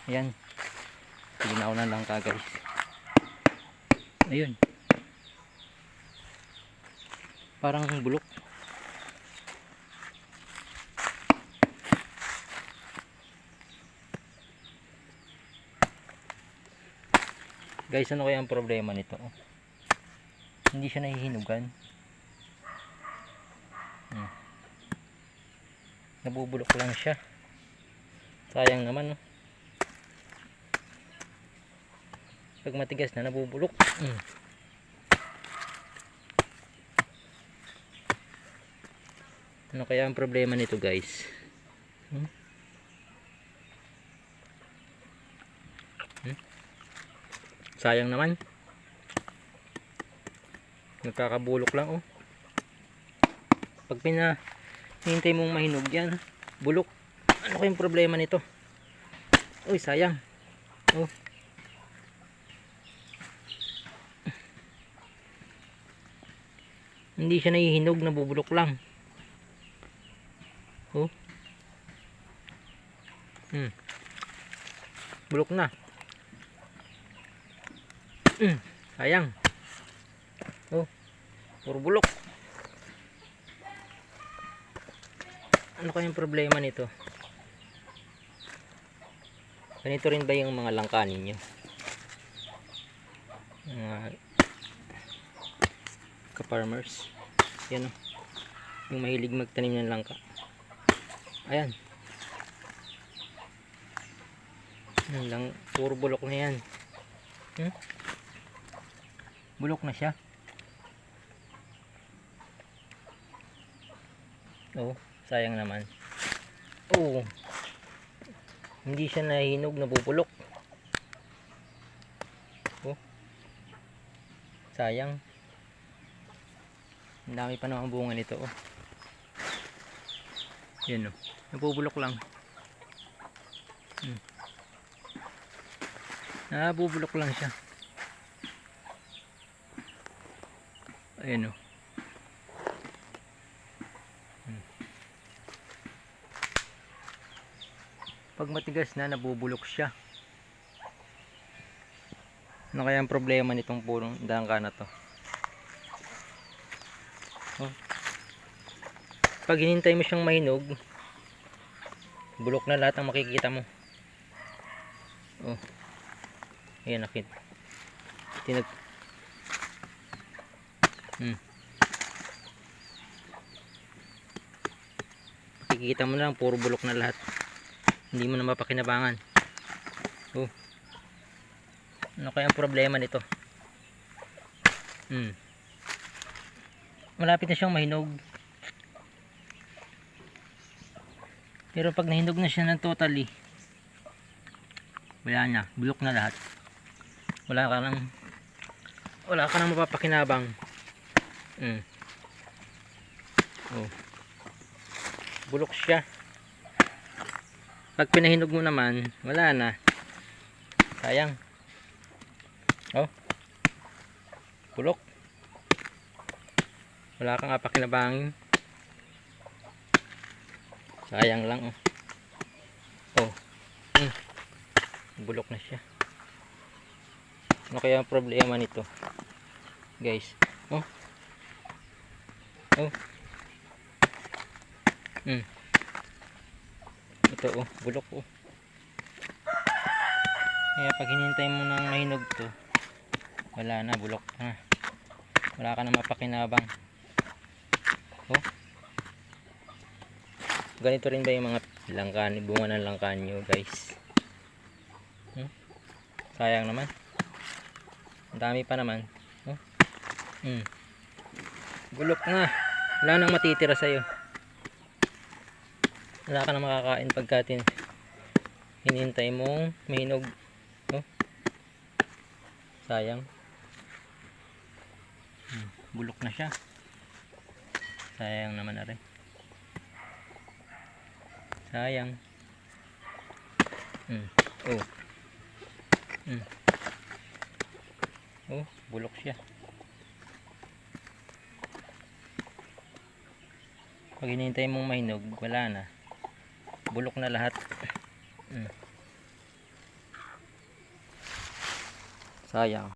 Ayan. Ginaw na lang ka guys. Ayun. Parang bulok. Guys, ano kaya ang problema nito? Hindi siya nahihinugan. Nabubulok lang siya. Sayang naman, no? Pag matigas na, nabubulok. Ano kaya ang problema nito, guys? Sayang naman. Nagkakabulok lang, oh. Pag hinintay mong mahinog yan, bulok. Ano kayong problema nito? Uy, sayang. Oh. Hindi siya nahihinog, nabubulok lang. Oh. Bulok na. Sayang. Oh. Puro bulok. Ano kayang problema nito? Ganito rin ba yung mga langka ninyo? Mga ka-farmers. Yan, oh. Yung mahilig magtanim ng langka. Ayan. Yan lang, puro bulok na yan. Bulok na siya. Oh, sayang naman. Oh. Hindi siya nahinog, nabubulok. Oh. Sayang. Ang dami pa naman bunga nito, oh. Yan, oh. Nabubulok lang. Nabubulok lang siya. Ayan, oh. Pag matigas na, nabubulok siya. Ano kaya ang problema nitong pulong dangka na to? Oh. Pag hinintay mo siyang mahinog, bulok na lahat ang makikita mo. Oh. Ayan, nakita. Makikita mo na lang, puro bulok na lahat. Hindi mo na mapakinabangan. Oh. Ano kaya ang problema nito? Malapit na siyang mahinog. Pero pag nahinog na siya ng totally, wala na, bulok na lahat. Wala ka nang mapapakinabang. Oh. Bulok siya. Pag pinahinog mo naman, wala na. Sayang. Oh. Bulok. Wala kang apakinabangin. Sayang lang, oh. Oh. Bulok na siya. Ano kaya ang problema nito, guys? Oh. Oh. Ito, oh, bulok, oh. Kaya pag hinintay mo nang mahinog to, wala na, bulok na. Wala ka na mapakinabang. Oh. Ganito rin ba yung mga langka, bunga ng langka nyo, guys? Sayang naman. Ang dami pa naman. Oh. Bulok na. Wala nang matitira sa'yo. Wala ka na makakain pagka hinintay mong mahinog. Oh. Sayang. Bulok na siya. Sayang naman na rin. Sayang. Oh. Oh, bulok siya. Pag hinintay mong mahinog, wala na. Bulok na lahat. Sayang.